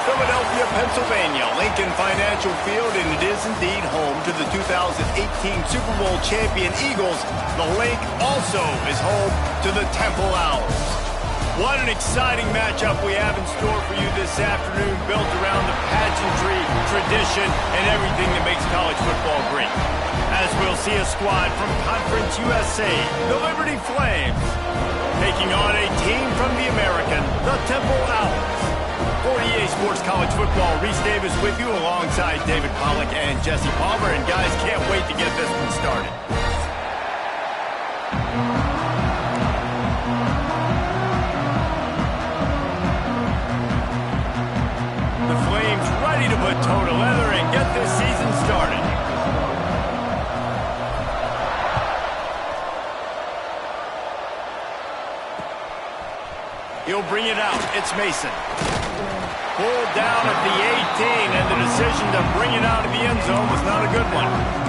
Philadelphia, Pennsylvania, Lincoln Financial Field, and it is indeed home to the 2018 Super Bowl champion Eagles. The lake also is home to the Temple Owls. What an exciting matchup we have in store for you this afternoon, built around the pageantry, tradition, and everything that makes college football great. As we'll see a squad from Conference USA, the Liberty Flames, taking on a team from the American, the Temple Owls. For EA Sports College Football, Reese Davis with you alongside David Pollack and Jesse Palmer. And guys, can't wait to get this one started. The Flames ready to put toe to leather and get this season started. He'll bring it out. It's Mason. Pulled down at the 18, and the decision to bring it out of the end zone was not a good one.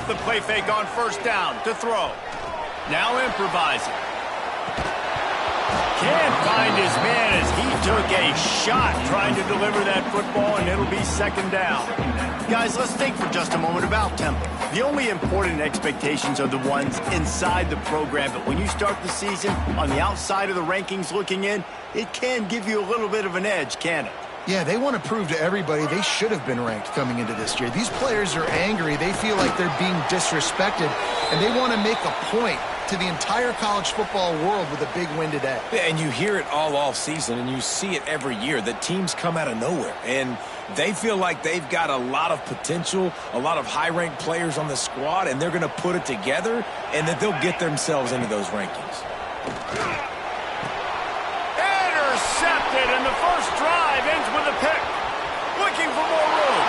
The play fake on first down to throw. Now improvising. Can't find his man as he took a shot trying to deliver that football, and it'll be second down. Guys, let's think for just a moment about Temple. The only important expectations are the ones inside the program, but when you start the season on the outside of the rankings looking in, it can give you a little bit of an edge, can it? Yeah, they want to prove to everybody they should have been ranked coming into this year. These players are angry. They feel like they're being disrespected, and they want to make a point to the entire college football world with a big win today. Yeah, and you hear it all off season, and you see it every year that teams come out of nowhere, and they feel like they've got a lot of potential, a lot of high-ranked players on the squad, and they're going to put it together, and that they'll get themselves into those rankings. Intercepted, and the first drive ends with a pick. Looking for more room.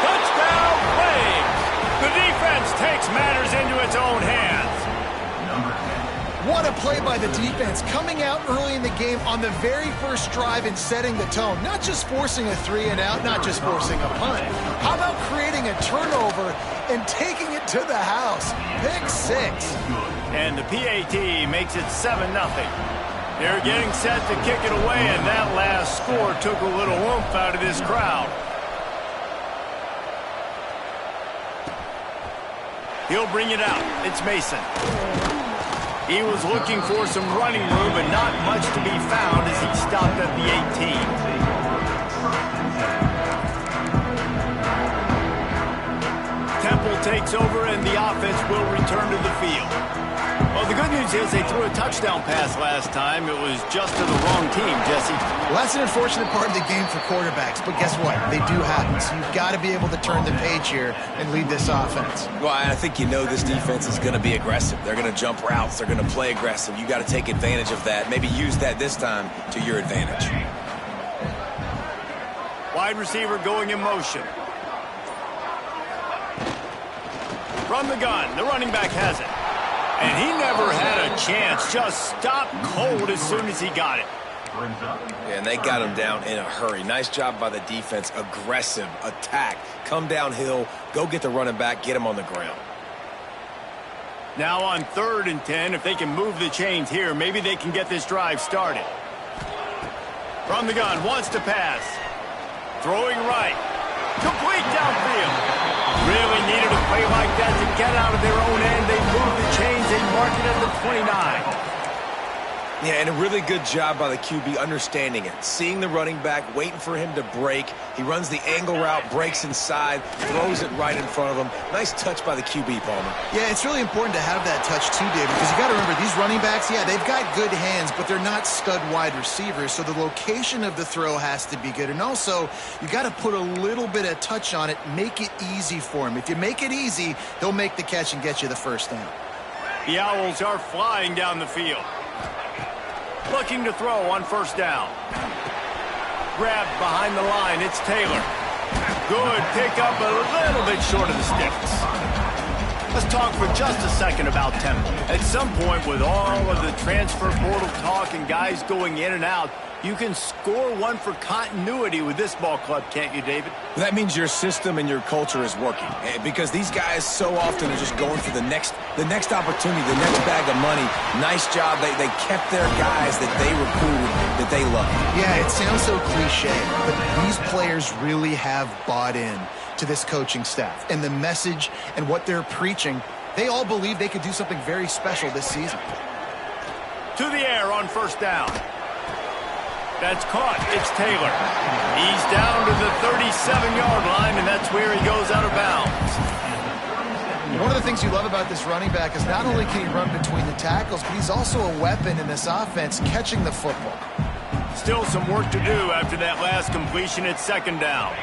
Touchdown, Flames. The defense takes matters into its own hands. What a play by the defense, coming out early in the game on the very first drive and setting the tone. Not just forcing a 3-and-out, not just forcing a punt. How about creating a turnover and taking it to the house? Pick six. And the PAT makes it 7-0. They're getting set to kick it away, and that last score took a little oomph out of this crowd. He'll bring it out. It's Mason. He was looking for some running room, but not much to be found as he stopped at the 18. Temple takes over, and the offense will return to the field. Well, the good news is they threw a touchdown pass last time. It was just to the wrong team, Jesse. Well, that's an unfortunate part of the game for quarterbacks, but guess what? They do happen. So you've got to be able to turn the page here and lead this offense. Well, I think you know this defense is going to be aggressive. They're going to jump routes. They're going to play aggressive. You got to take advantage of that. Maybe use that this time to your advantage. Wide receiver going in motion. From the gun, the running back has it. And he never had a chance. Just stopped cold as soon as he got it. Yeah, and they got him down in a hurry. Nice job by the defense. Aggressive attack. Come downhill. Go get the running back. Get him on the ground. Now on 3rd and 10, if they can move the chains here, maybe they can get this drive started. From the gun, wants to pass. Throwing right. Complete downfield. Really needed a play like that to get out of their own end. They move the chains. They mark it at the 29. Yeah, and a really good job by the QB understanding it. Seeing the running back, waiting for him to break. He runs the angle route, breaks inside, throws it right in front of him. Nice touch by the QB, Palmer. Yeah, it's really important to have that touch too, David, because you got to remember, these running backs, yeah, they've got good hands, but they're not stud wide receivers, so the location of the throw has to be good. And also, you got to put a little bit of touch on it, make it easy for him. If you make it easy, he'll make the catch and get you the first down. The Owls are flying down the field. Looking to throw on 1st down. Grabbed behind the line. It's Taylor. Good pickup, a little bit short of the sticks. Let's talk for just a second about Temple. At some point, with all of the transfer portal talk and guys going in and out, you can score one for continuity with this ball club, can't you, David? That means your system and your culture is working, because these guys so often are just going for the next opportunity, the next bag of money. Nice job. They kept their guys that they recruited, that they love. Yeah, it sounds so cliche, but these players really have bought in to this coaching staff and the message and what they're preaching. They all believe they could do something very special this season. To the air on first down. That's caught. It's Taylor. He's down to the 37-yard line, and that's where he goes out of bounds. One of the things you love about this running back is not only can he run between the tackles, but he's also a weapon in this offense, catching the football. Still some work to do after that last completion at second down.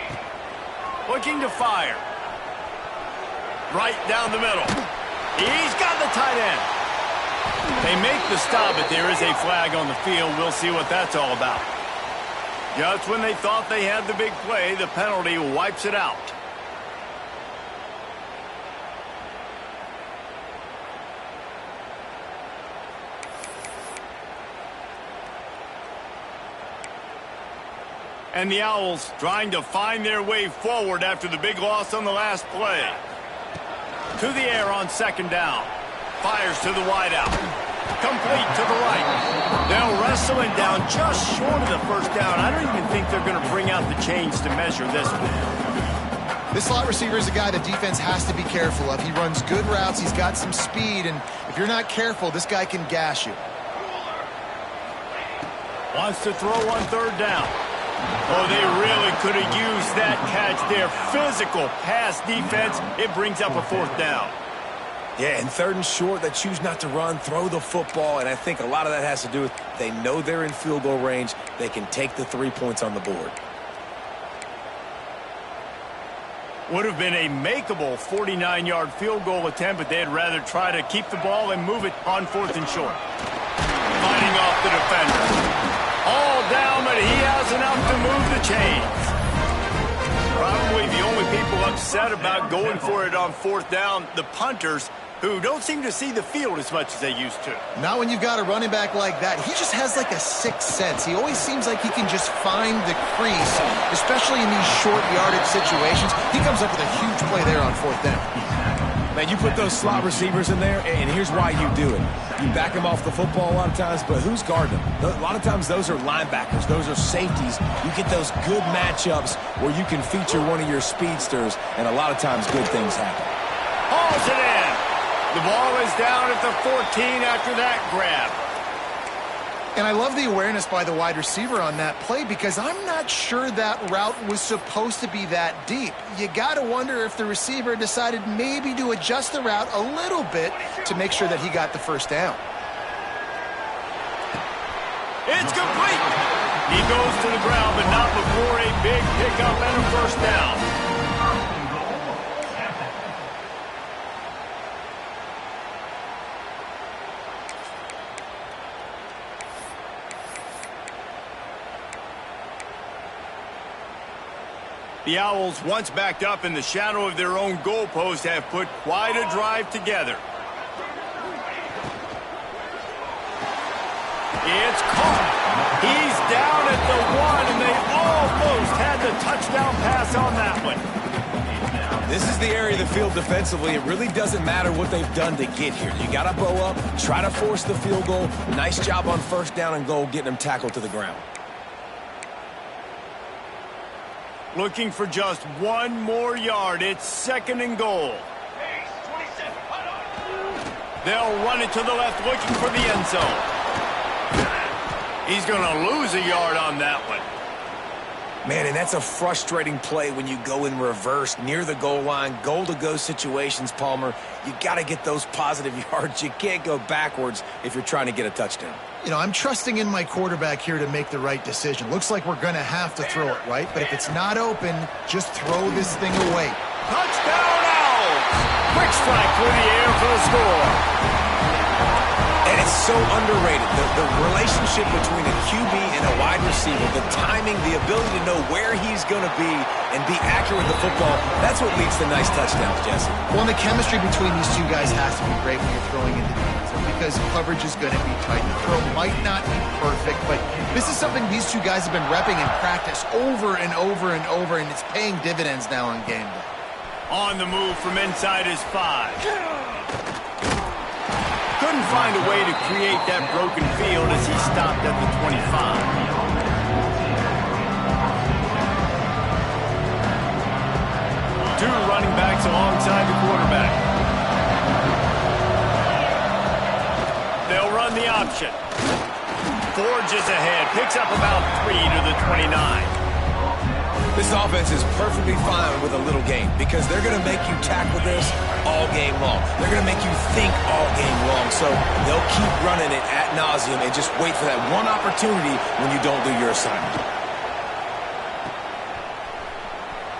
Looking to fire. Right down the middle. He's got the tight end. They make the stop, but there is a flag on the field. We'll see what that's all about. Just when they thought they had the big play, the penalty wipes it out. And the Owls trying to find their way forward after the big loss on the last play. To the air on second down. Fires to the wideout. Complete to the right. They'll wrestle it down just short of the first down. I don't even think they're going to bring out the chains to measure this one. This slot receiver is a guy the defense has to be careful of. He runs good routes. He's got some speed, and if you're not careful, this guy can gash you. Wants to throw on third down. Oh, they really could have used that catch there. Physical pass defense. It brings up a fourth down. Yeah, and third and short, they choose not to run, throw the football, and I think a lot of that has to do with they know they're in field goal range. They can take the 3 points on the board. Would have been a makeable 49-yard field goal attempt, but they'd rather try to keep the ball and move it on fourth and short. Fighting off the defender. All down, but he has enough to move the chains. Probably the only people upset about going for it on fourth down, the punters, who don't seem to see the field as much as they used to. Not when you've got a running back like that. He just has like a sixth sense. He always seems like he can just find the crease, especially in these short yardage situations. He comes up with a huge play there on fourth down. Man, you put those slot receivers in there, and here's why you do it. You back them off the football a lot of times, but who's guarding them? A lot of times those are linebackers. Those are safeties. You get those good matchups where you can feature one of your speedsters, and a lot of times good things happen. Hauls it in. The ball is down at the 14 after that grab. And I love the awareness by the wide receiver on that play because I'm not sure that route was supposed to be that deep. You got to wonder if the receiver decided maybe to adjust the route a little bit to make sure that he got the first down. It's complete. He goes to the ground, but not before a big pickup and a first down. The Owls, once backed up in the shadow of their own goalpost, have put quite a drive together. It's caught. He's down at the 1, and they almost had the touchdown pass on that one. This is the area of the field defensively. It really doesn't matter what they've done to get here. You got to bow up, try to force the field goal. Nice job on first down and goal, getting them tackled to the ground. Looking for just one more yard. It's second and goal. They'll run it to the left, looking for the end zone. He's going to lose a yard on that one. Man, and that's a frustrating play when you go in reverse near the goal line, goal-to-go situations, Palmer. You got to get those positive yards. You can't go backwards if you're trying to get a touchdown. You know, I'm trusting in my quarterback here to make the right decision. Looks like we're going to have to throw it, right? But if it's not open, just throw this thing away. Touchdown, Owls! Quick strike through the air for the score. And it's so underrated. The relationship between a QB and a wide receiver, the timing, the ability to know where he's going to be and be accurate with the football, that's what leads to nice touchdowns, Jesse. Well, and the chemistry between these two guys has to be great when you're throwing into the end zone because coverage is going to be tight. The throw might not be perfect, but this is something these two guys have been repping in practice over and over and over, and it's paying dividends now on game day. On the move from inside his 5. Couldn't find a way to create that broken field as he stopped at the 25. Two running backs alongside the quarterback. They'll run the option. Forges ahead, picks up about 3 to the 29. This offense is perfectly fine with a little game because they're going to make you tackle this all game long. They're going to make you think all game long. So they'll keep running it ad nauseum and just wait for that one opportunity when you don't do your assignment.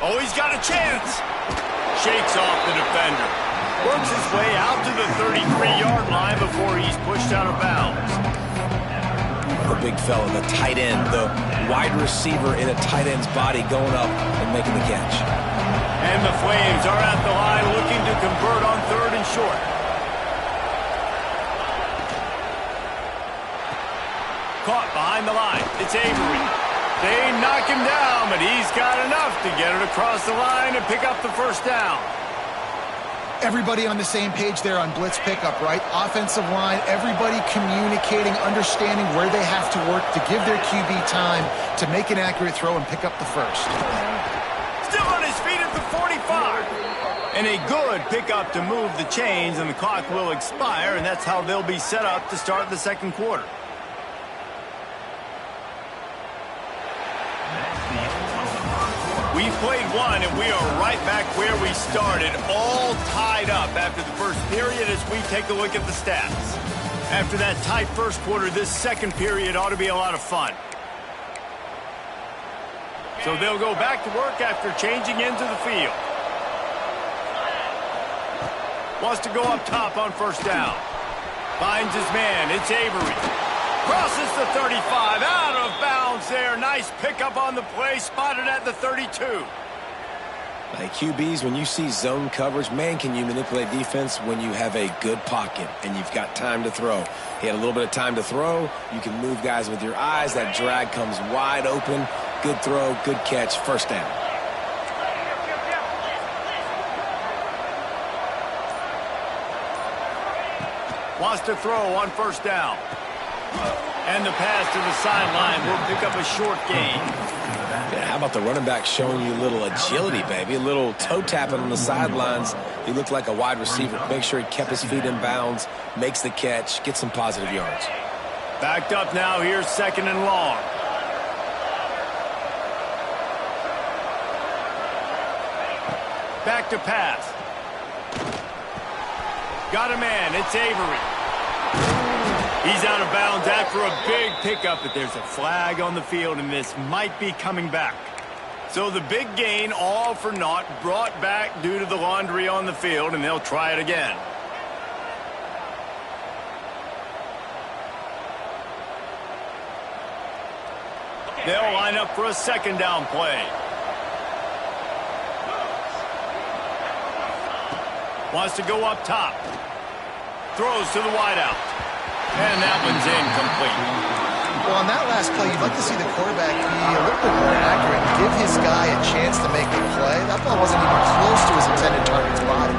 Oh, he's got a chance. Shakes off the defender. Works his way out to the 33-yard line before he's pushed out of bounds. The big fella, the tight end, the wide receiver in a tight end's body going up and making the catch. And the Flames are at the line looking to convert on 3rd and short. Caught behind the line. It's Avery. They knock him down, but he's got enough to get it across the line and pick up the first down. Everybody on the same page there on blitz pickup, right? Offensive line, everybody communicating, understanding where they have to work to give their QB time to make an accurate throw and pick up the first. Still on his feet at the 45. And a good pickup to move the chains, and the clock will expire, and that's how they'll be set up to start the second quarter. We've played one, and we are right back where we started, all tied up after the first period as we take a look at the stats. After that tight first quarter, this second period ought to be a lot of fun. So they'll go back to work after changing into the field. Wants to go up top on first down. Finds his man. It's Avery. Crosses the 35, out of bounds there. Nice pickup on the play, spotted at the 32. Hey, QBs, when you see zone coverage, man, can you manipulate defense when you have a good pocket and you've got time to throw. He had a little bit of time to throw. You can move guys with your eyes. That drag comes wide open. Good throw, good catch, first down. Wants to throw on first down. And the pass to the sideline will pick up a short gain. Yeah, how about the running back showing you a little agility, baby? A little toe tapping on the sidelines. He looked like a wide receiver. Make sure he kept his feet in bounds, makes the catch, gets some positive yards. Backed up now, here's 2nd and long. Back to pass. Got a man, it's Avery. He's out of bounds after a big pickup, but there's a flag on the field, and this might be coming back. So the big gain, all for naught, brought back due to the laundry on the field, and they'll try it again. They'll line up for a 2nd down play. Wants to go up top. Throws to the wideout. And that one's incomplete. Well, on that last play, you'd like to see the quarterback be a little bit more accurate and give his guy a chance to make a play. That ball wasn't even close to his intended target's body.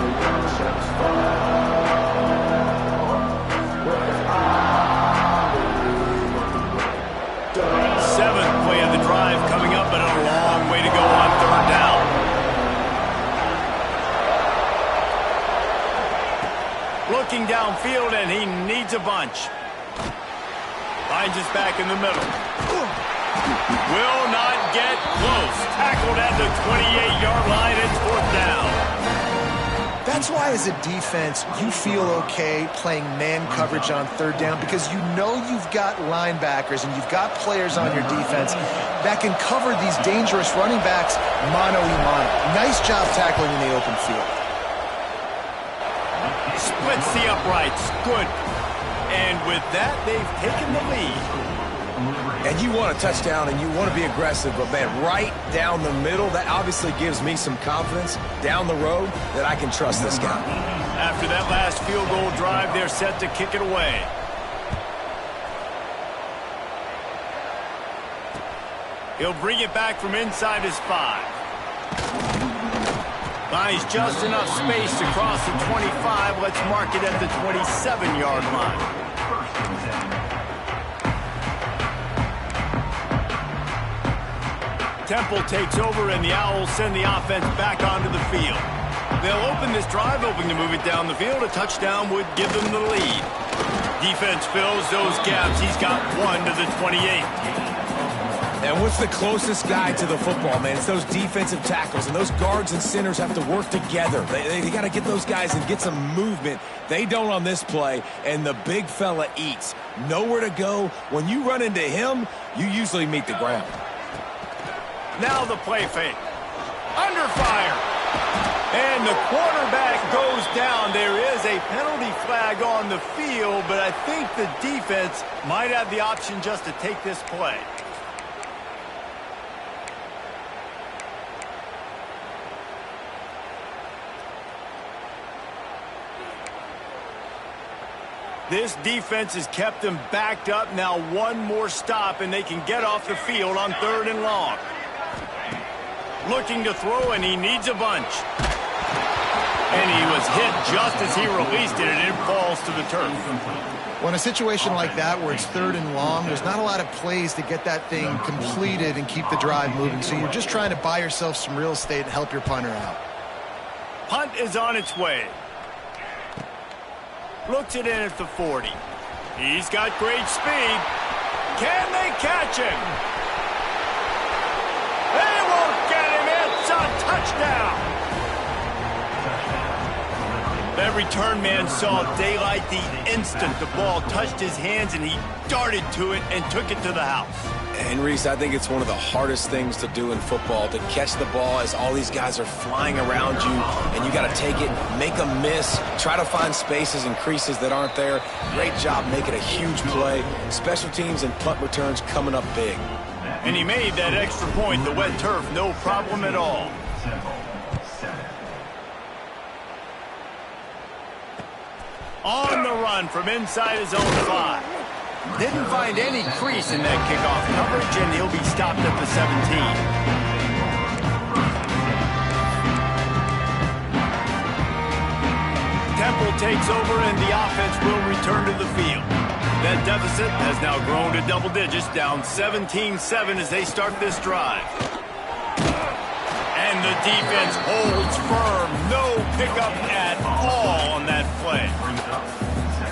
7th play of the drive coming up, but a long way to go on 3rd down. Looking downfield, and he needs a bunch. Finds his back in the middle. Will not get close. Tackled at the 28-yard line. It's 4th down. That's why, as a defense, you feel okay playing man coverage on 3rd down because you know you've got linebackers and you've got players on your defense that can cover these dangerous running backs mano-a-mano. Nice job tackling in the open field. Splits the uprights. Good. And with that, they've taken the lead. And you want a touchdown and you want to be aggressive, but man, right down the middle, that obviously gives me some confidence down the road that I can trust this guy. After that last field goal drive, they're set to kick it away. He'll bring it back from inside his 5. Finds just enough space to cross the 25. Let's mark it at the 27-yard line. Temple takes over, and the Owls send the offense back onto the field. They'll open this drive, hoping to move it down the field. A touchdown would give them the lead. Defense fills those gaps. He's got 1 to the 28. And what's the closest guy to the football, man? It's those defensive tackles, and those guards and centers have to work together. They got to get those guys and get some movement. They don't on this play, and the big fella eats. Nowhere to go. When you run into him, you usually meet the ground. Now the play fake. Under fire. And the quarterback goes down. There is a penalty flag on the field, but I think the defense might have the option just to take this play. This defense has kept them backed up. Now one more stop, and they can get off the field on 3rd and long. Looking to throw, and he needs a bunch. And he was hit just as he released it, and it falls to the turf. Well, in a situation like that where it's 3rd and long, there's not a lot of plays to get that thing completed and keep the drive moving. So you're just trying to buy yourself some real estate and help your punter out. Punt is on its way. Looks it in at the 40. He's got great speed. Can they catch him? They won't get him. It's a touchdown. That return man saw daylight the instant the ball touched his hands, and he darted to it and took it to the house. And Reese, I think it's one of the hardest things to do in football, to catch the ball as all these guys are flying around you, and you got to take it, make a miss, try to find spaces and creases that aren't there. Great job making a huge play. Special teams and punt returns coming up big. And he made that extra point, the wet turf, no problem at all. On the run from inside his own 5. Didn't find any crease in that kickoff coverage, and he'll be stopped at the 17. Temple takes over, and the offense will return to the field. That deficit has now grown to double digits, down 17-7 as they start this drive. And the defense holds firm. No pickup at all on that play.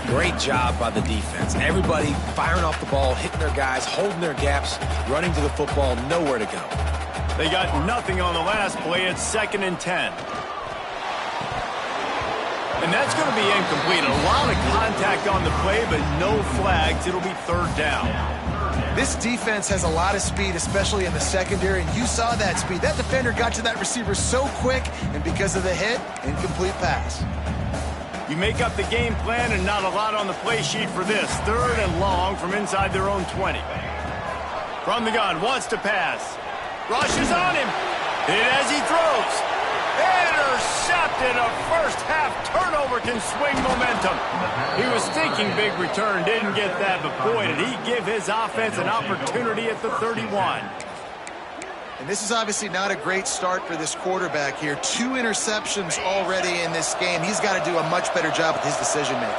Great job by the defense. Everybody firing off the ball, hitting their guys, holding their gaps, running to the football, nowhere to go. They got nothing on the last play. It's 2nd and 10. And that's going to be incomplete. A lot of contact on the play, but no flags. It'll be 3rd down. This defense has a lot of speed, especially in the secondary, and you saw that speed. That defender got to that receiver so quick, and because of the hit, incomplete pass. You make up the game plan, and not a lot on the play sheet for this. 3rd and long from inside their own 20. From the gun, wants to pass. Rushes on him. Hit as he throws. Intercepted. A first-half turnover can swing momentum. He was thinking big return, didn't get that, but boy, did he give his offense an opportunity at the 31. And this is obviously not a great start for this quarterback here. 2 interceptions already in this game. He's got to do a much better job with his decision-making.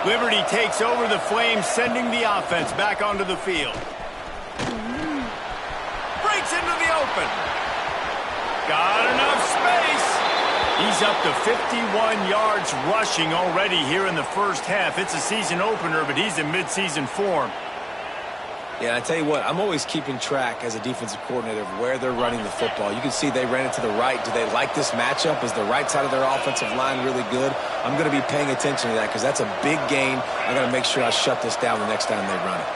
Liberty takes over the Flames, sending the offense back onto the field. Breaks into the open. Got enough space. He's up to 51 yards rushing already here in the first half. It's a season opener, but he's in midseason form. Yeah, I tell you what, I'm always keeping track as a defensive coordinator of where they're running the football. You can see they ran it to the right. Do they like this matchup? Is the right side of their offensive line really good? I'm going to be paying attention to that because that's a big gain. I got to make sure I shut this down the next time they run it.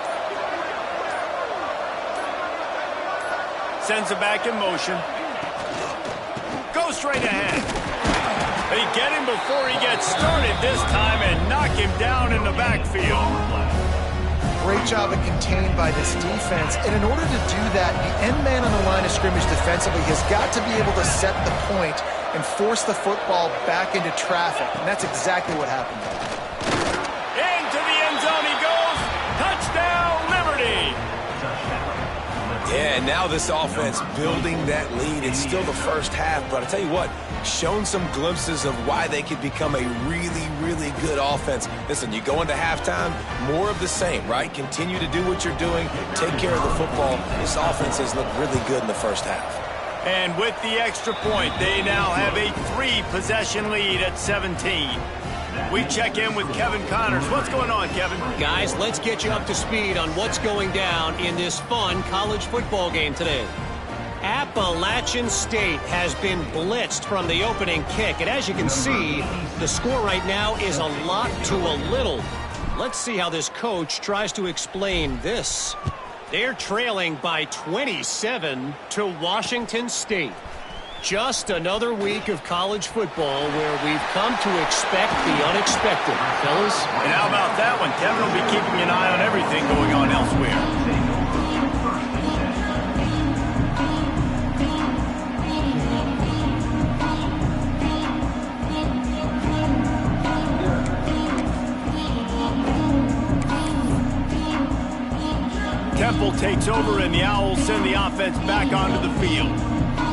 Sends it back in motion. Go straight ahead. They get him before he gets started this time and knock him down in the backfield. Great job of contained by this defense. And in order to do that, the end man on the line of scrimmage defensively has got to be able to set the point and force the football back into traffic. And that's exactly what happened there. Into the end zone he goes. Touchdown, Liberty. Yeah, and now this offense building that lead. It's still the first half, but I tell you what, shown some glimpses of why they could become a really, really good offense. Listen, you go into halftime, more of the same, right? Continue to do what you're doing, take care of the football. This offense has looked really good in the first half. And with the extra point, they now have a 3-possession lead at 17. We check in with Kevin Connors. What's going on, Kevin? Guys, let's get you up to speed on what's going down in this fun college football game today. Appalachian State has been blitzed from the opening kick, and as you can see, the score right now is a lot to a little. Let's see how this coach tries to explain this. They're trailing by 27 to Washington State. Just another week of college football where we've come to expect the unexpected, fellas. And how about that one? Kevin will be keeping an eye on everything going on elsewhere. Temple takes over, and the Owls send the offense back onto the field.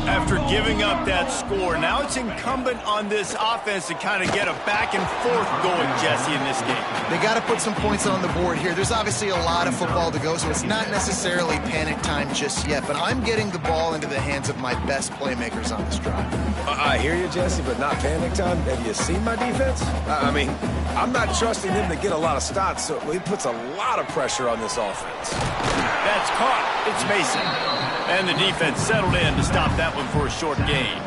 After giving up that score, now it's incumbent on this offense to kind of get a back and forth going, Jesse, in this game. They got to put some points on the board here. There's obviously a lot of football to go, so it's not necessarily panic time just yet, but I'm getting the ball into the hands of my best playmakers on this drive. I hear you, Jesse, but not panic time. Have you seen my defense? I mean, I'm not trusting them to get a lot of stops, so he puts a lot of pressure on this offense. That's caught. It's Mason. And the defense settled in to stop that one for a short gain.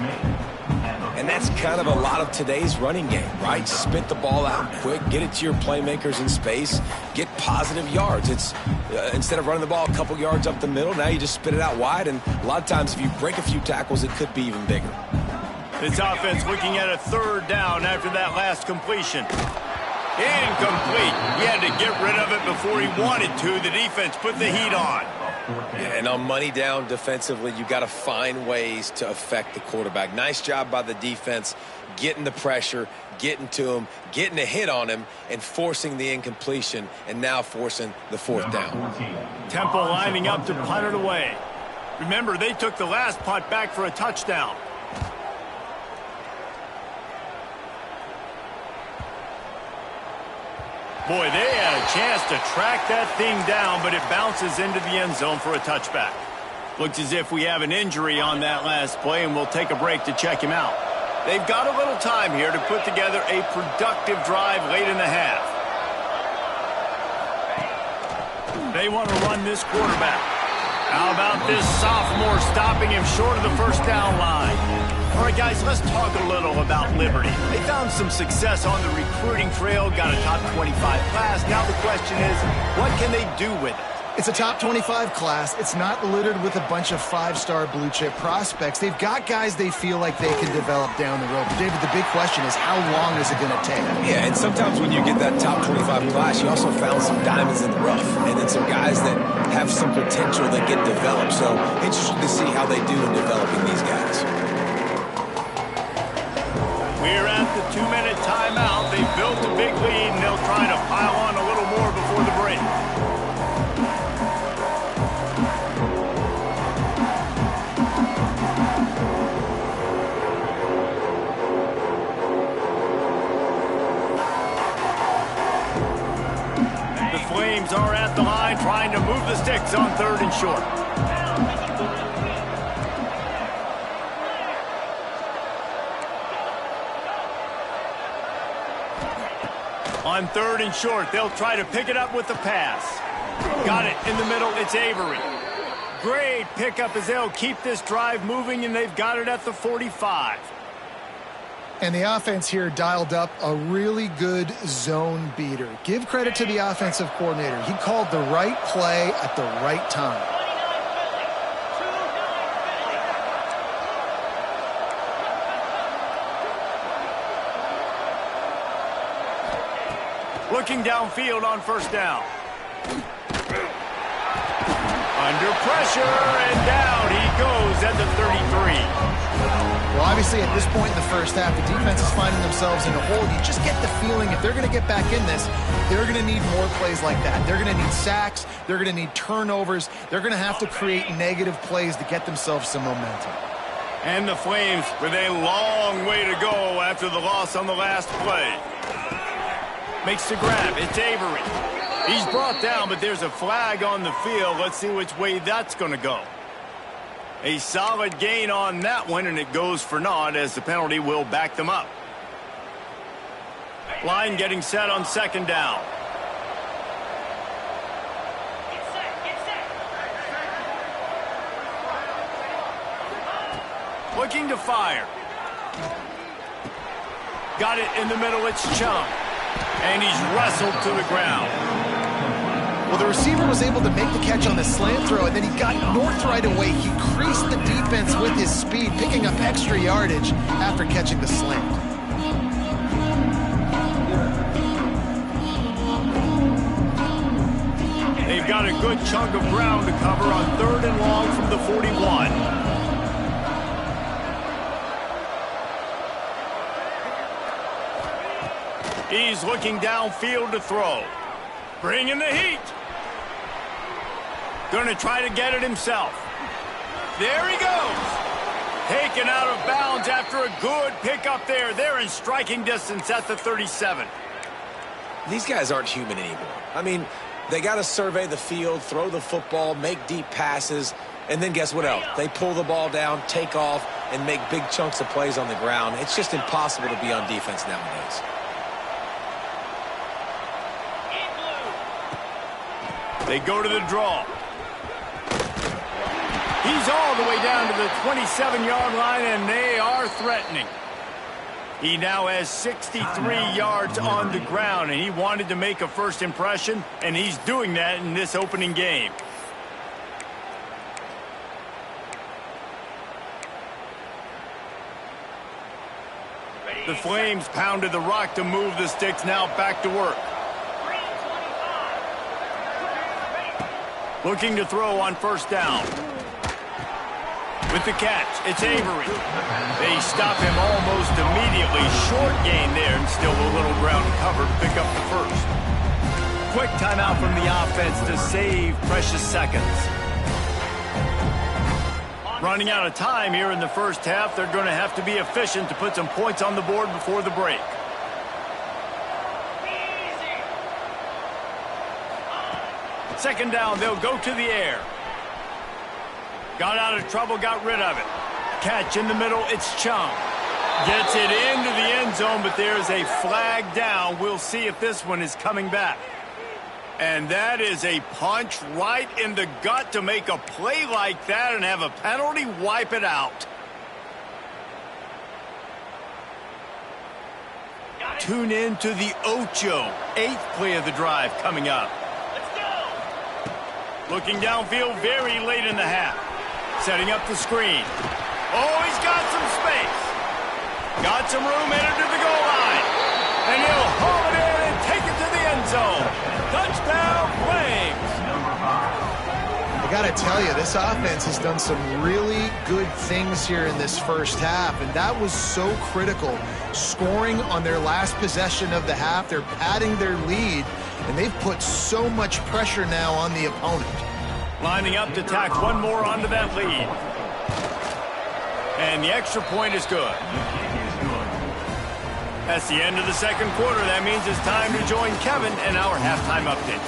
And that's kind of a lot of today's running game, right? Spit the ball out quick, get it to your playmakers in space, get positive yards. It's instead of running the ball a couple yards up the middle, now you just spit it out wide, and a lot of times if you break a few tackles, it could be even bigger. This offense looking at a 3rd down after that last completion. Incomplete. He had to get rid of it before he wanted to. The defense put the heat on. Yeah, and on money down defensively, you got to find ways to affect the quarterback. Nice job by the defense, getting the pressure, getting to him, getting a hit on him, and forcing the incompletion, and now forcing the 4th down. Temple lining up to punt it away. Remember, they took the last punt back for a touchdown. Boy, they had a chance to track that thing down, but it bounces into the end zone for a touchback. Looks as if we have an injury on that last play, and we'll take a break to check him out. They've got a little time here to put together a productive drive late in the half. They want to run this quarterback. How about this sophomore stopping him short of the 1st down line? All right, guys, let's talk a little about Liberty. They found some success on the recruiting trail, got a top 25 class. Now the question is, what can they do with it? It's a top 25 class. It's not littered with a bunch of 5-star blue-chip prospects. They've got guys they feel like they can develop down the road. But, David, the big question is, how long is it going to take? Yeah, and sometimes when you get that top 25 class, you also found some diamonds in the rough, and then some guys that have some potential that get developed. So interesting to see how they do in developing these guys. We're at the 2-minute timeout. They've built a big lead, and they'll try to pile on a little more before the break. The Flames are at the line, trying to move the sticks on 3rd and short. On 3rd and short, they'll try to pick it up with the pass. Got it in the middle. It's Avery. Great pickup as they'll keep this drive moving, and they've got it at the 45. And the offense here dialed up a really good zone beater. Give credit to the offensive coordinator. He called the right play at the right time. Looking downfield on first down. Under pressure, and down he goes at the 33. Well, obviously, at this point in the first half, the defense is finding themselves in a hole. You just get the feeling if they're going to get back in this, they're going to need more plays like that. They're going to need sacks. They're going to need turnovers. They're going to have to create negative plays to get themselves some momentum. And the Flames with a long way to go after the loss on the last play. Makes the grab. It's Avery. He's brought down, but there's a flag on the field. Let's see which way that's going to go. A solid gain on that one, and it goes for naught as the penalty will back them up. Line getting set on second down. Looking to fire. Got it in the middle. It's Chung. And he's wrestled to the ground. Well, the receiver was able to make the catch on the slant throw, and then he got north right away. He creased the defense with his speed, picking up extra yardage after catching the slant. They've got a good chunk of ground to cover on 3rd and long from the 41. He's looking downfield to throw. Bringing the heat. Going to try to get it himself. There he goes. Taken out of bounds after a good pickup there. They're in striking distance at the 37. These guys aren't human anymore. I mean, they got to survey the field, throw the football, make deep passes, and then guess what else? They pull the ball down, take off, and make big chunks of plays on the ground. It's just impossible to be on defense nowadays. They go to the draw. He's all the way down to the 27-yard line, and they are threatening. He now has 63 yards on the ground, and he wanted to make a first impression, and he's doing that in this opening game. The Flames pounded the rock to move the sticks, now back to work. Looking to throw on first down. With the catch, it's Avery. They stop him almost immediately. Short gain there, and still a little ground covered to pick up the first. Quick timeout from the offense to save precious seconds. Running out of time here in the first half. They're going to have to be efficient to put some points on the board before the break. Second down, they'll go to the air. Got out of trouble, got rid of it. Catch in the middle, it's Chung. Gets it into the end zone, but there's a flag down. We'll see if this one is coming back. And that is a punch right in the gut to make a play like that and have a penalty wipe it out. Tune in to the Ocho, 8th play of the drive coming up. Looking downfield very late in the half. Setting up the screen. Oh, he's got some space. Got some room, entered to the goal line. And he'll haul it in and take it to the end zone. Touchdown, Flames. I got to tell you, this offense has done some really good things here in this first half, and that was so critical. Scoring on their last possession of the half, they're padding their lead, and they've put so much pressure now on the opponent. Lining up to tack one more onto that lead. And the extra point is good. That's the end of the second quarter. That means it's time to join Kevin in our halftime update.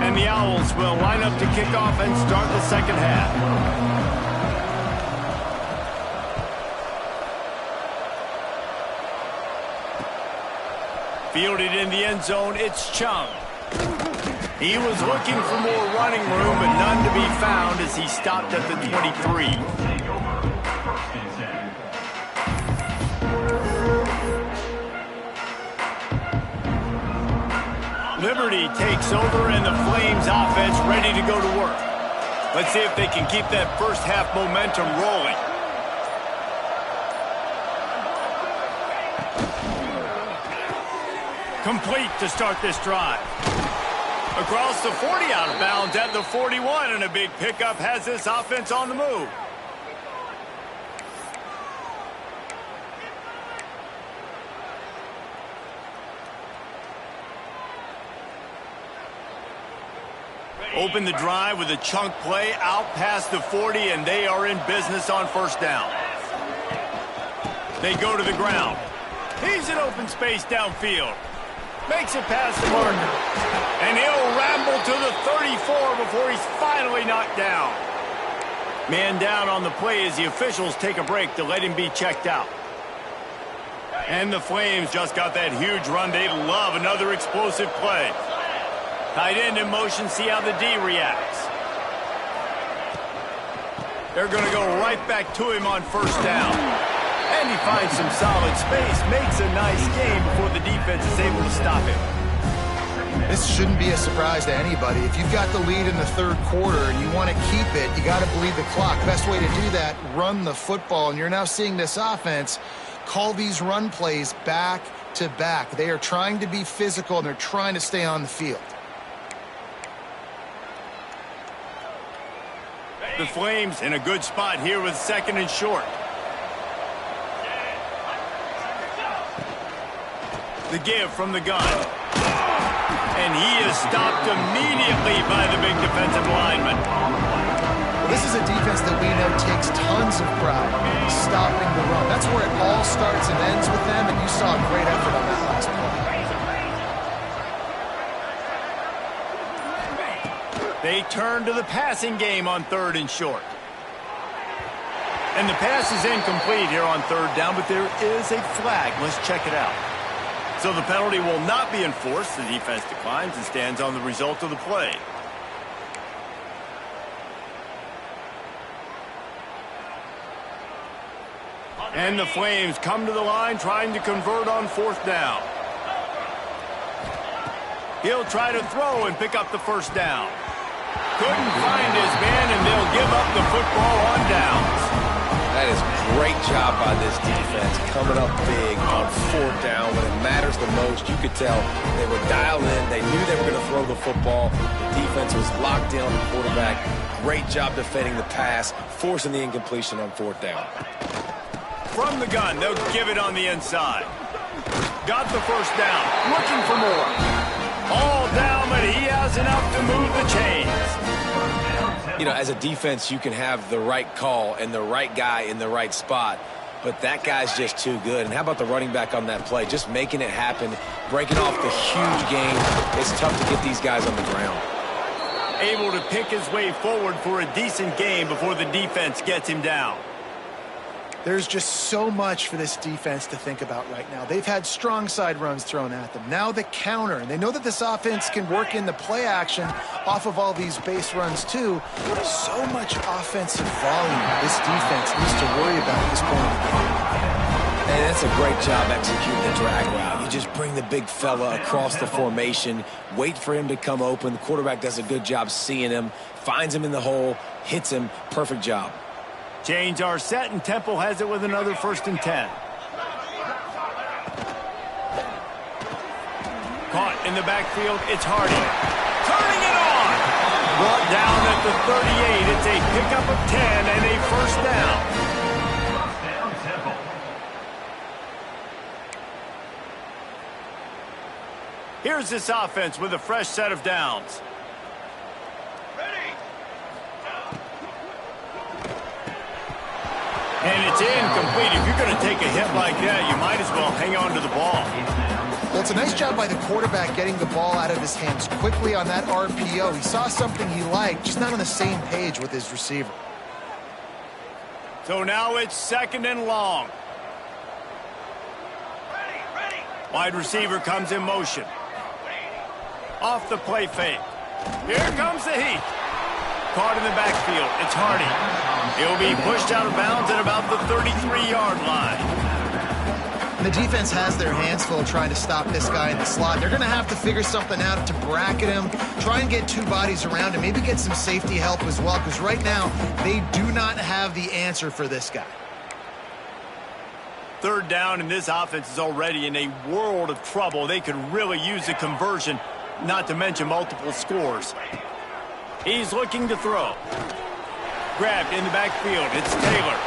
And the Owls will line up to kick off and start the second half. Fielded in the end zone, it's Chung. He was looking for more running room, but none to be found as he stopped at the 23. Liberty takes over, and the Flames offense ready to go to work. Let's see if they can keep that first half momentum rolling. Complete to start this drive. Across the 40, out of bounds at the 41, and a big pickup has this offense on the move. Open the drive with a chunk play out past the 40, and they are in business on first down. They go to the ground. He's in open space downfield. Makes it past the marker. And he'll ramble to the 34 before he's finally knocked down. Man down on the play as the officials take a break to let him be checked out. And the Flames just got that huge run. They love another explosive play. Tight end in motion, see how the D reacts. They're going to go right back to him on first down. And he finds some solid space, makes a nice game before the defense is able to stop him. This shouldn't be a surprise to anybody. If you've got the lead in the third quarter and you want to keep it, you got to bleed the clock. Best way to do that, run the football. And you're now seeing this offense call these run plays back to back. They are trying to be physical, and they're trying to stay on the field. The Flames in a good spot here with second and short. The give from the gun. And he is stopped immediately by the big defensive lineman. Well, this is a defense that we know takes tons of pride in stopping the run. That's where it all starts and ends with them, and you saw a great effort on that last play. They turn to the passing game on third and short. And the pass is incomplete here on third down, but there is a flag. Let's check it out. So the penalty will not be enforced. The defense declines and stands on the result of the play. And the Flames come to the line trying to convert on fourth down. He'll try to throw and pick up the first down. Couldn't find his man, and they'll give up the football on downs. That is great job by this defense, coming up big on fourth down when it matters the most. You could tell they were dialed in. They knew they were going to throw the football. The defense was locked in on the quarterback. Great job defending the pass, forcing the incompletion on fourth down. From the gun, they'll give it on the inside. Got the first down, looking for more. All down, but he has enough to move the chains. You know, as a defense, you can have the right call and the right guy in the right spot, but that guy's just too good. And how about the running back on that play? Just making it happen, breaking off the huge game. It's tough to get these guys on the ground. Able to pick his way forward for a decent game before the defense gets him down. There's just so much for this defense to think about right now. They've had strong side runs thrown at them. Now the counter, and they know that this offense can work in the play action off of all these base runs too. So much offensive volume this defense needs to worry about at this point in the game. And that's a great job executing the drag route. You just bring the big fella across the formation, wait for him to come open. The quarterback does a good job seeing him, finds him in the hole, hits him. Perfect job. Chains are set, and Temple has it with another 1st and 10. Caught in the backfield, it's Hardy. Turning it on! Brought down at the 38. It's a pickup of 10 and a first down. Here's this offense with a fresh set of downs. And it's incomplete. If you're going to take a hit like that, you might as well hang on to the ball. Well, it's a nice job by the quarterback getting the ball out of his hands quickly on that RPO. He saw something he liked, just not on the same page with his receiver. So now it's 2nd and long. Wide receiver comes in motion. Off the play fake. Here comes the heat. Caught in the backfield. It's Hardy. He'll be pushed out of bounds at about the 33-yard line. And the defense has their hands full trying to stop this guy in the slot. They're going to have to figure something out to bracket him, try and get two bodies around him, maybe get some safety help as well, because right now they do not have the answer for this guy. Third down, and this offense is already in a world of trouble. They could really use a conversion, not to mention multiple scores. He's looking to throw. Grabbed in the backfield. It's Taylor.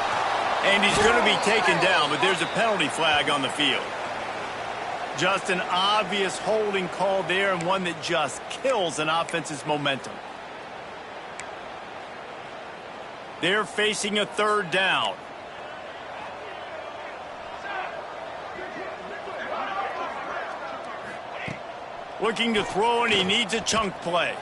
And he's going to be taken down, but there's a penalty flag on the field. Just an obvious holding call there, and one that just kills an offense's momentum. They're facing a third down. Looking to throw, and he needs a chunk play.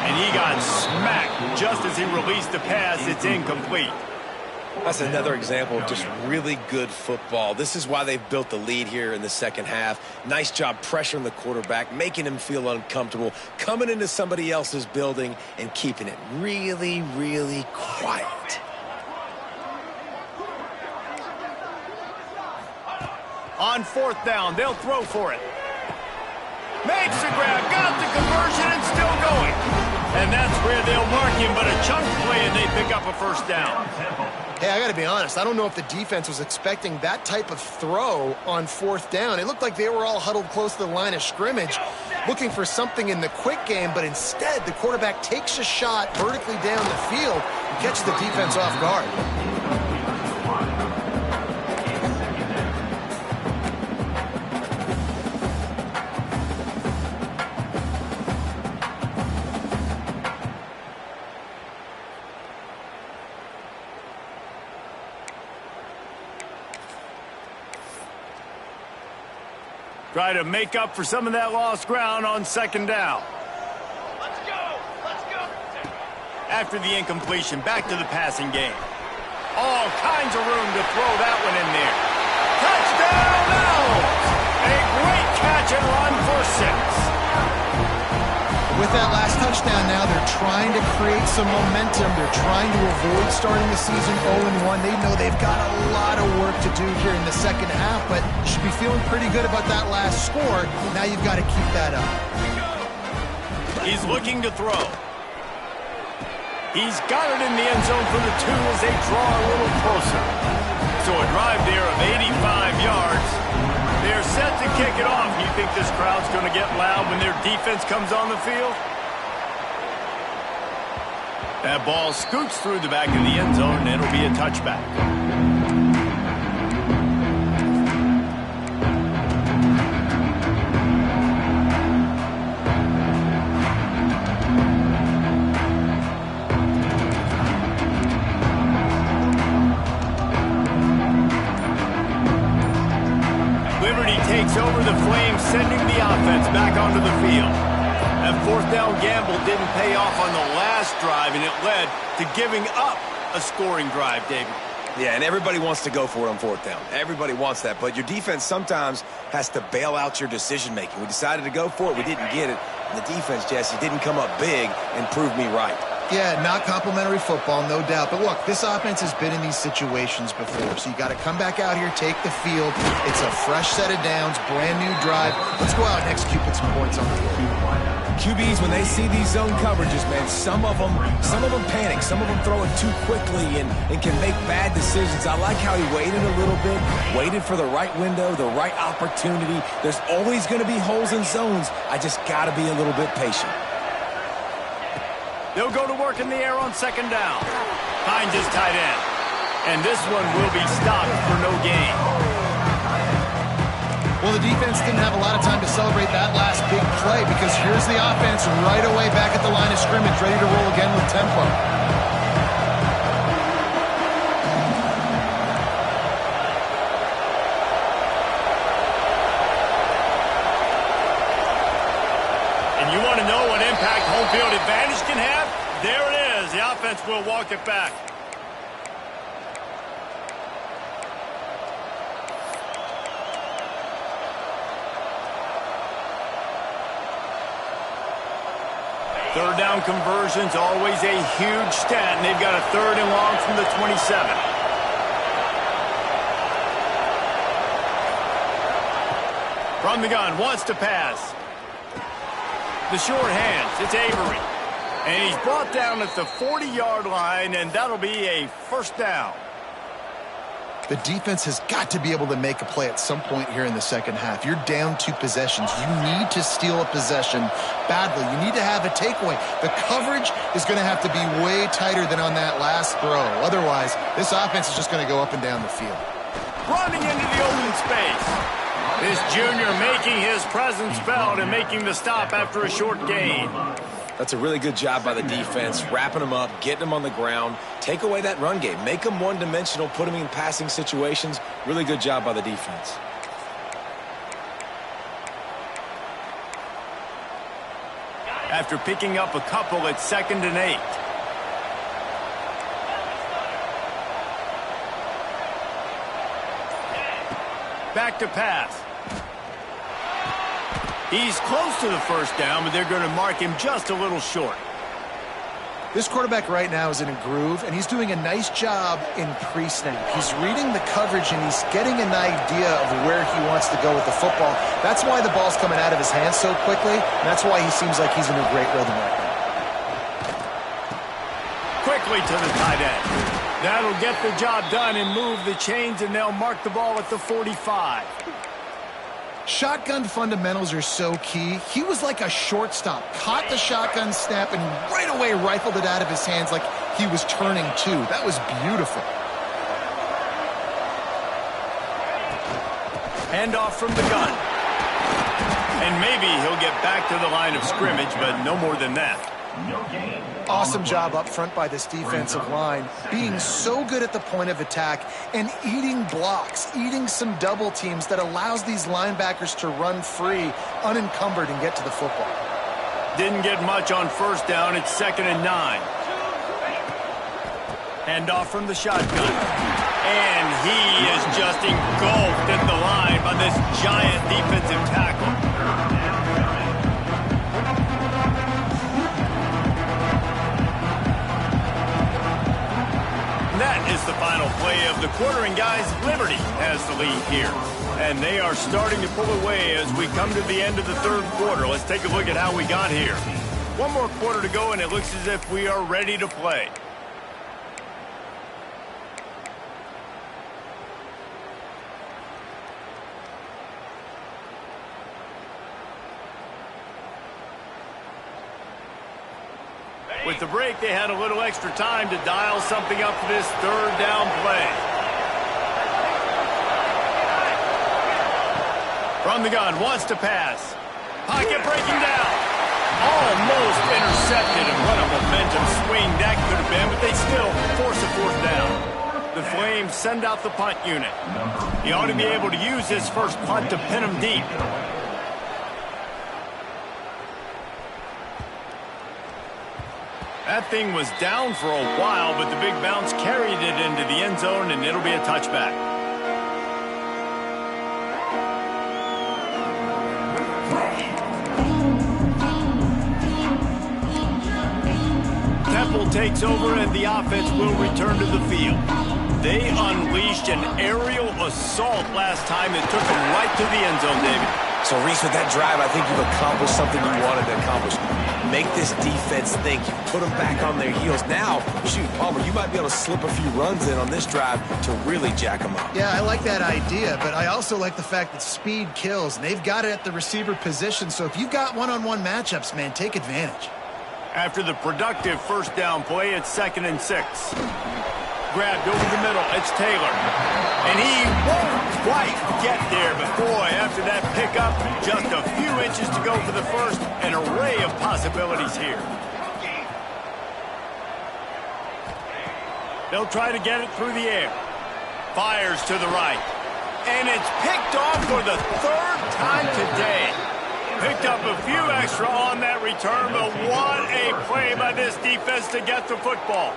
And he got smacked just as he released the pass. It's incomplete. That's another example of just really good football. This is why they've built the lead here in the second half. Nice job pressuring the quarterback, making him feel uncomfortable, coming into somebody else's building and keeping it really, really quiet. On fourth down, they'll throw for it. Makes the grab, got the conversion, and still going. And that's where they'll mark him, but a chunk play, and they pick up a first down. Hey, I got to be honest. I don't know if the defense was expecting that type of throw on fourth down. It looked like they were all huddled close to the line of scrimmage, looking for something in the quick game, but instead the quarterback takes a shot vertically down the field and catches the defense off guard. Try to make up for some of that lost ground on second down. Let's go! Let's go! After the incompletion, back to the passing game. All kinds of room to throw that one in there. Touchdown Owls! A great catch and run for 6. With that last touchdown now, they're trying to create some momentum. They're trying to avoid starting the season 0-1. They know they've got a lot of work to do here in the second half, but should be feeling pretty good about that last score. Now you've got to keep that up. He's looking to throw. He's got it in the end zone for the 2 as they draw a little closer. So a drive there of 85 yards. They're set to kick it off. You think this crowd's going to get loud when their defense comes on the field? That ball scoots through the back of the end zone, and it'll be a touchback. Takes over the Flames, sending the offense back onto the field. That fourth down gamble didn't pay off on the last drive, and it led to giving up a scoring drive, David. Yeah, and everybody wants to go for it on fourth down. Everybody wants that, but your defense sometimes has to bail out your decision-making. We decided to go for it. We didn't get it. And the defense, Jesse, didn't come up big and prove me right. Yeah, not complimentary football, no doubt. But look, this offense has been in these situations before, so you got to come back out here, take the field. It's a fresh set of downs, brand new drive. Let's go out and execute, put some points on the board. QBs, when they see these zone coverages, man, some of them panic. Some of them throw it too quickly and can make bad decisions. I like how he waited a little bit, waited for the right window, the right opportunity. There's always going to be holes in zones. I just got to be a little bit patient. They'll go to work in the air on second down. Finds his tight end. And this one will be stopped for no gain. Well, the defense didn't have a lot of time to celebrate that last big play because here's the offense right away back at the line of scrimmage, ready to roll again with tempo. And you want to know what impact home field advantage can have? There it is. The offense will walk it back. Third down conversion's always a huge stat, and they've got a 3rd and long from the 27. From the gun, wants to pass. The short hands, it's Avery. And he's brought down at the 40-yard line, and that'll be a first down. The defense has got to be able to make a play at some point here in the second half. You're down 2 possessions. You need to steal a possession badly. You need to have a takeaway. The coverage is going to have to be way tighter than on that last throw. Otherwise, this offense is just going to go up and down the field. Running into the open space. This junior making his presence felt and making the stop after a short gain. That's a really good job by the defense, wrapping them up, getting them on the ground. Take away that run game. Make them one-dimensional, put them in passing situations. Really good job by the defense. After picking up a couple at 2nd and 8. Back to pass. He's close to the first down, but they're going to mark him just a little short. This quarterback right now is in a groove, and he's doing a nice job in pre-snap. He's reading the coverage, and he's getting an idea of where he wants to go with the football. That's why the ball's coming out of his hands so quickly, and that's why he seems like he's in a great rhythm right now. Quickly to the tight end. That'll get the job done and move the chains, and they'll mark the ball at the 45. Shotgun fundamentals are so key. He was like a shortstop, caught the shotgun snap and right away rifled it out of his hands like he was turning two. That was beautiful. Handoff from the gun. And maybe he'll get back to the line of scrimmage, but no more than that. Awesome job up front by this defensive line, being so good at the point of attack and eating blocks, eating some double teams that allows these linebackers to run free, unencumbered, and get to the football. Didn't get much on first down. It's 2nd and 9. Handoff from the shotgun. And he is just engulfed at the line by this giant defensive tackle. That is the final play of the quarter, and guys, Liberty has the lead here. And they are starting to pull away as we come to the end of the third quarter. Let's take a look at how we got here. One more quarter to go, and it looks as if we are ready to play. With the break, they had a little extra time to dial something up for this third down play. From the gun, wants to pass. Pocket breaking down. Almost intercepted, and what a momentum swing that could have been, but they still force a fourth down. The Flames send out the punt unit. He ought to be able to use his first punt to pin him deep. That thing was down for a while, but the big bounce carried it into the end zone, and it'll be a touchback. Temple takes over, and the offense will return to the field. They unleashed an aerial assault last time that took them right to the end zone, David. So, Reese, with that drive, I think you've accomplished something you wanted to accomplish. Make this defense think. You put them back on their heels. Now, shoot, Palmer, you might be able to slip a few runs in on this drive to really jack them up. Yeah, I like that idea, but I also like the fact that speed kills, and they've got it at the receiver position. So if you've got one-on-one matchups, man, take advantage. After the productive first down play, it's 2nd and 6. Grabbed over the middle, it's Taylor. And he won't quite get there, but boy, after that pickup, just a few inches to go for the first, an array of possibilities here. They'll try to get it through the air. Fires to the right. And it's picked off for the third time today. Picked up a few extra on that return, but what a play by this defense to get the football.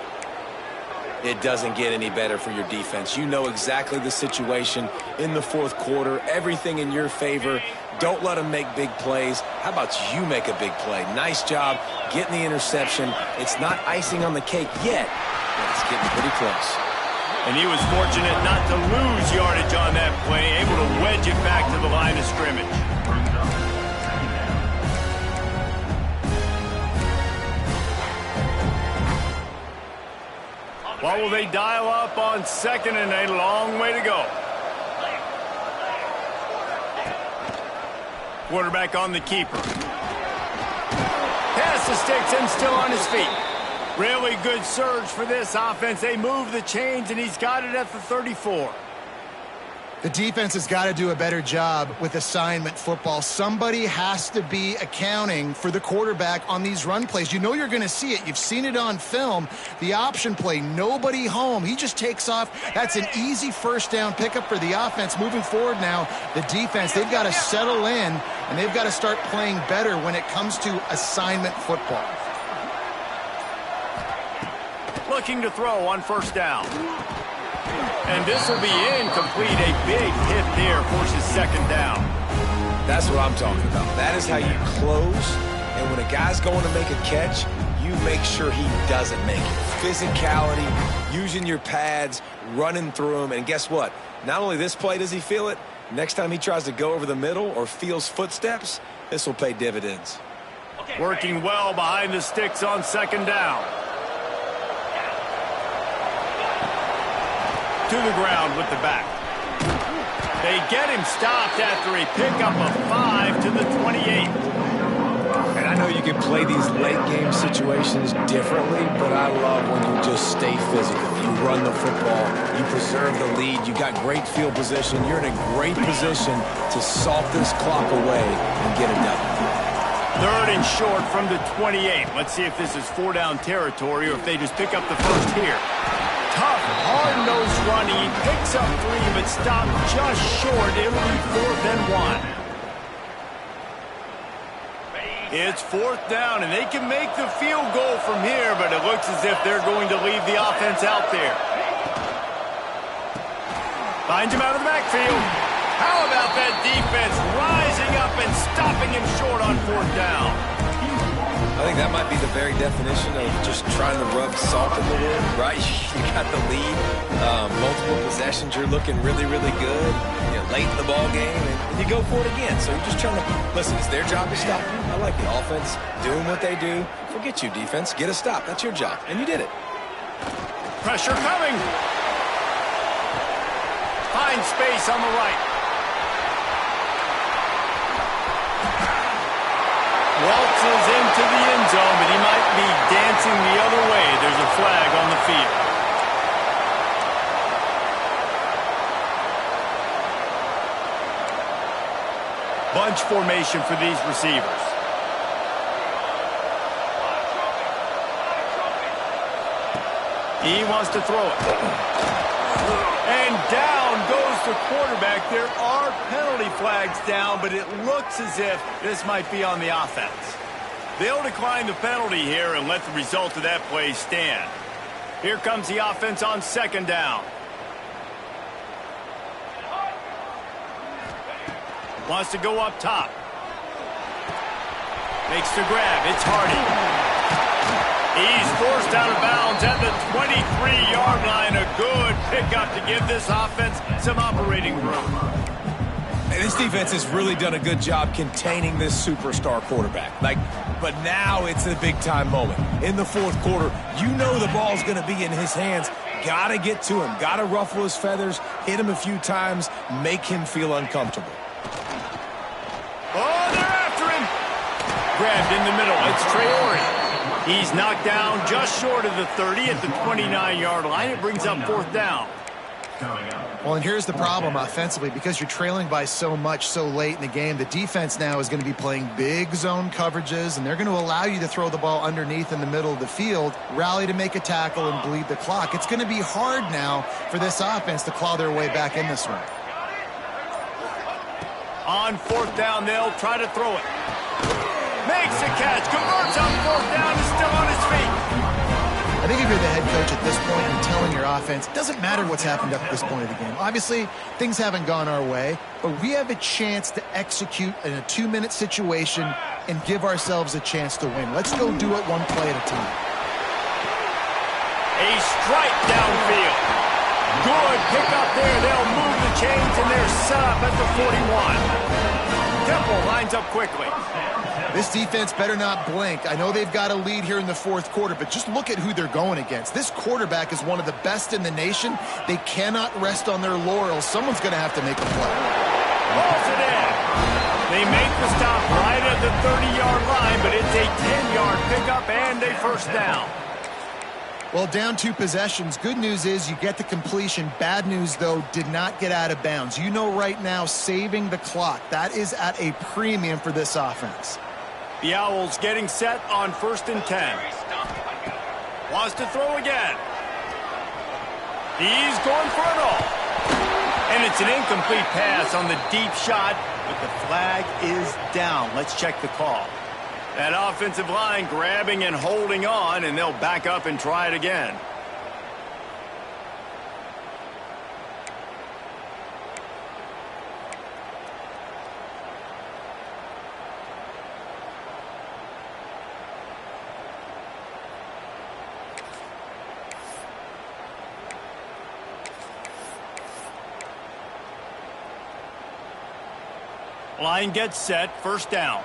It doesn't get any better for your defense. You know exactly the situation in the fourth quarter, everything in your favor. Don't let them make big plays. How about you make a big play? Nice job getting the interception. It's not icing on the cake yet, but it's getting pretty close. And he was fortunate not to lose yardage on that play, able to wedge it back to the line of scrimmage. will they dial up on second and a long way to go? Quarterback on the keeper. Pass the sticks and still on his feet. Really good surge for this offense. They move the chains, and he's got it at the 34. The defense has got to do a better job with assignment football. Somebody has to be accounting for the quarterback on these run plays. You know you're going to see it. You've seen it on film. The option play, nobody home. He just takes off. That's an easy first down pickup for the offense. Moving forward now, the defense, they've got to settle in, and they've got to start playing better when it comes to assignment football. Looking to throw on first down. And this will be incomplete. A big hit there forces second down. That's what I'm talking about. That is how you close. And when a guy's going to make a catch, you make sure he doesn't make it. Physicality, using your pads, running through them. And guess what? Not only this play does he feel it, next time he tries to go over the middle or feels footsteps, this will pay dividends. Working well behind the sticks on second down. To the ground with the back. They get him stopped after a pickup of 5 to the 28. And I know you can play these late game situations differently, but I love when you just stay physical. You run the football, you preserve the lead, you got great field position, you're in a great position to salt this clock away and get it done. Third and short from the 28. Let's see if this is 4-down territory or if they just pick up the first here. Tough, hard-nosed running. He picks up 3, but stopped just short. It'll be 4th and 1. It's 4th down, and they can make the field goal from here, but it looks as if they're going to leave the offense out there. Finds him out of the backfield. How about that defense rising up and stopping him short on 4th down? I think that might be the very definition of just trying to rub salt in the wound, right? You got the lead, multiple possessions, you're looking really, really good, you know, late in the ball game, and you go for it again. So you're just trying to, listen, it's their job to stop you. I like the offense doing what they do. Forget you, defense. Get a stop. That's your job, and you did it. Pressure coming. Finds space on the right. Waltzes into the end zone, but he might be dancing the other way. There's a flag on the field. Bunch formation for these receivers. He wants to throw it. And down goes the quarterback. There are penalty flags down, but it looks as if this might be on the offense. They'll decline the penalty here and let the result of that play stand. Here comes the offense on second down. Wants to go up top. Makes the grab. It's Hardy. He's forced out of bounds at the 23-yard line. A good pickup to give this offense some operating room. And this defense has really done a good job containing this superstar quarterback. But now it's a big-time moment. In the fourth quarter, you know the ball's going to be in his hands. Got to get to him. Got to ruffle his feathers, hit him a few times, make him feel uncomfortable. Oh, they're after him. Grabbed in the middle. It's Traore. He's knocked down just short of the 30 at the 29-yard line. It brings up 4th down. Well, and here's the problem offensively. Because you're trailing by so much so late in the game, the defense now is going to be playing big zone coverages, and they're going to allow you to throw the ball underneath in the middle of the field, rally to make a tackle, and bleed the clock. It's going to be hard now for this offense to claw their way back in this one. On 4th down, they'll try to throw it. Makes the catch, converts on 4th down, is still on his feet. I think if you're the head coach at this point and telling your offense, it doesn't matter what's happened up at this point of the game. Obviously, things haven't gone our way, but we have a chance to execute in a 2-minute situation and give ourselves a chance to win. Let's go do it one play at a time. A strike downfield. Good pick up there. They'll move the change, and they're set up at the 41. Temple lines up quickly. This defense better not blink. I know they've got a lead here in the fourth quarter, but just look at who they're going against. This quarterback is one of the best in the nation. They cannot rest on their laurels. Someone's going to have to make a play. Balls it in. They make the stop right at the 30-yard line, but it's a 10-yard pickup and a first down. Well, down 2 possessions. Good news is you get the completion. Bad news, though, did not get out of bounds. You know right now, saving the clock. That is at a premium for this offense. The Owls getting set on 1st and 10. Wants to throw again. He's going for it all. And it's an incomplete pass on the deep shot, but the flag is down. Let's check the call. That offensive line grabbing and holding on, and they'll back up and try it again. Line gets set, first down.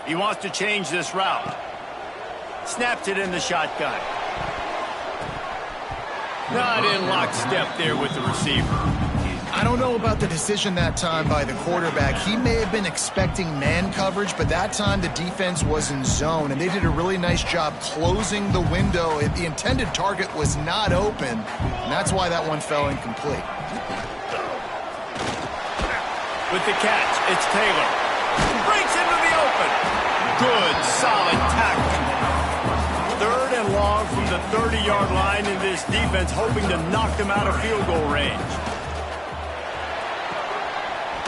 He wants to change this route. Snaps it in the shotgun. Not in lockstep there with the receiver. I don't know about the decision that time by the quarterback. He may have been expecting man coverage, but that time the defense was in zone, and they did a really nice job closing the window. The intended target was not open, and that's why that one fell incomplete. With the catch, it's Taylor. Breaks into the open. Good, solid tackle. 3rd and long from the 30-yard line, in this defense hoping to knock them out of field goal range.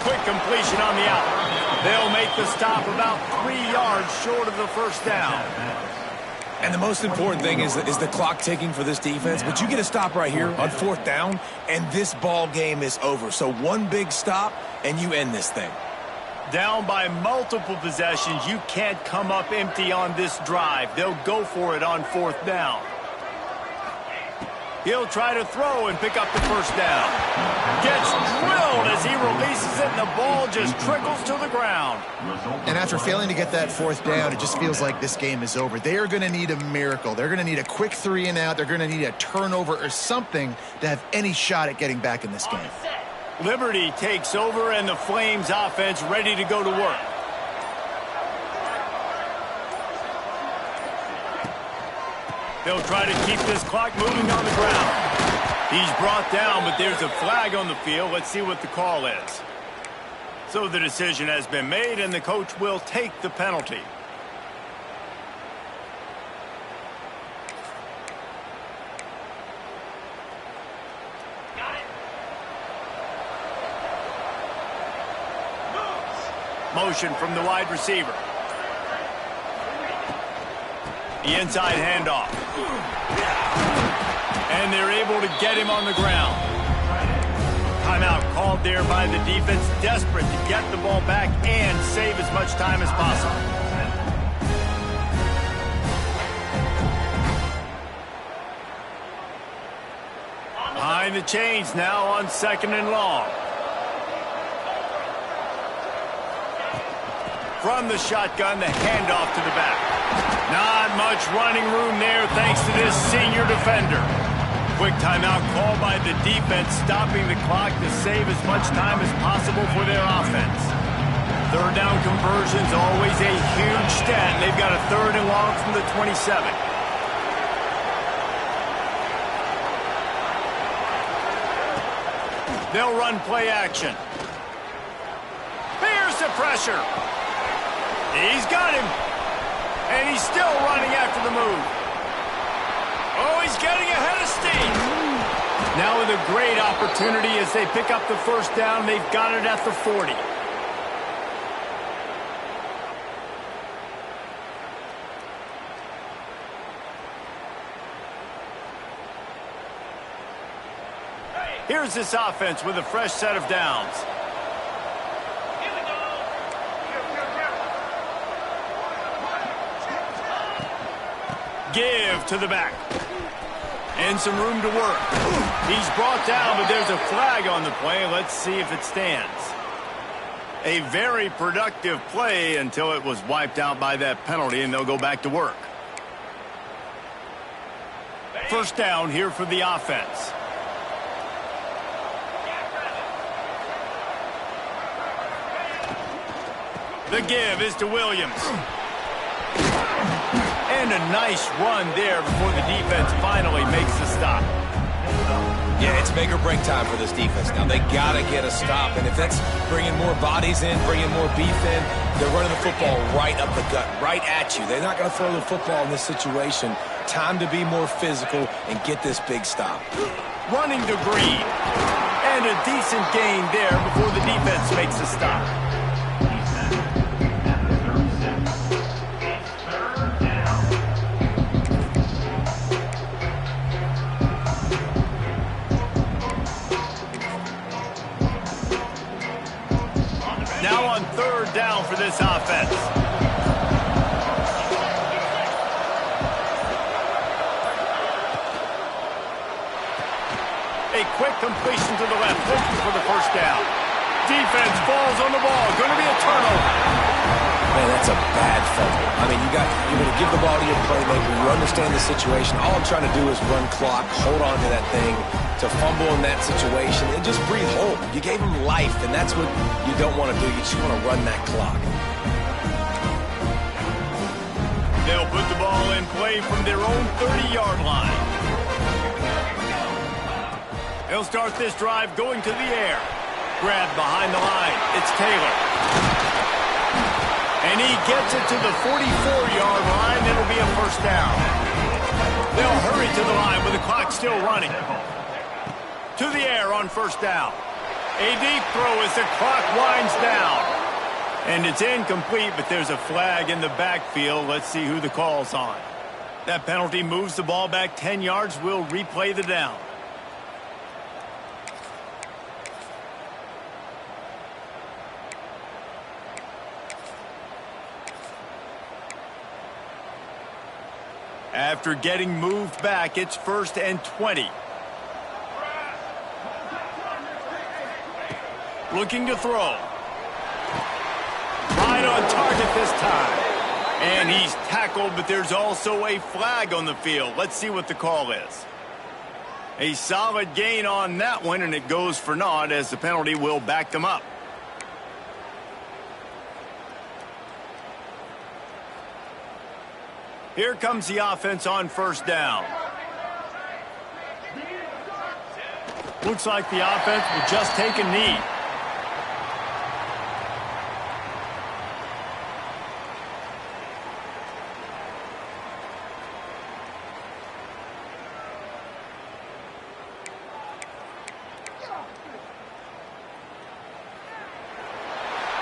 Quick completion on the out. They'll make the stop about 3 yards short of the first down. And the most important thing is the clock ticking for this defense. But you get a stop right here on 4th down, and this ball game is over. So one big stop, and you end this thing. Down by multiple possessions, you can't come up empty on this drive. They'll go for it on 4th down. He'll try to throw and pick up the first down. Gets drilled as he releases it, and the ball just trickles to the ground. And after failing to get that 4th down, it just feels like this game is over. They are going to need a miracle. They're going to need a quick 3 and out. They're going to need a turnover or something to have any shot at getting back in this game. Liberty takes over, and the Flames offense ready to go to work. They'll try to keep this clock moving on the ground. He's brought down, but there's a flag on the field. Let's see what the call is. So the decision has been made, and the coach will take the penalty. Motion from the wide receiver. The inside handoff. And they're able to get him on the ground. Timeout called there by the defense, desperate to get the ball back and save as much time as possible. Behind the chains now on 2nd and long. From the shotgun, the handoff to the back. Not much running room there thanks to this senior defender. Quick timeout called by the defense, stopping the clock to save as much time as possible for their offense. 3rd down conversion's always a huge stat. They've got a 3rd and long from the 27. They'll run play action. Here's the pressure. He's got him. And he's still running after the move. Oh, he's getting ahead of steam. Now with a great opportunity as they pick up the first down. They've got it at the 40. Here's this offense with a fresh set of downs. Give to the back. And some room to work. He's brought down, but there's a flag on the play. Let's see if it stands. A very productive play until it was wiped out by that penalty, and they'll go back to work. First down here for the offense. The give is to Williams. And a nice run there before the defense finally makes the stop. Yeah, it's make or break time for this defense. Now, they got to get a stop, and if that's bringing more bodies in, bringing more beef in, they're running the football right up the gut, right at you. They're not going to throw the football in this situation. Time to be more physical and get this big stop. Running to Green. And a decent gain there before the defense makes the stop. Now on third down for this offense. A quick completion to the left, looking for the first down. Defense falls on the ball. Going to be a turnover. Man, that's a bad fumble. I mean, you're going to give the ball to your playmaker. You understand the situation. All I'm trying to do is run clock, hold on to that thing. To fumble in that situation and just breathe hope. You gave him life, and that's what you don't want to do. You just want to run that clock. They'll put the ball in play from their own 30-yard line. They'll start this drive going to the air. Grabbed behind the line. It's Taylor. And he gets it to the 44-yard line. It'll be a first down. They'll hurry to the line with the clock still running. To the air on first down. A deep throw as the clock winds down. And it's incomplete, but there's a flag in the backfield. Let's see who the call's on. That penalty moves the ball back 10 yards. We'll replay the down. After getting moved back, it's 1st and 20. Looking to throw. Right on target this time. And he's tackled, but there's also a flag on the field. Let's see what the call is. A solid gain on that one, and it goes for naught as the penalty will back them up. Here comes the offense on first down. Looks like the offense will just take a knee.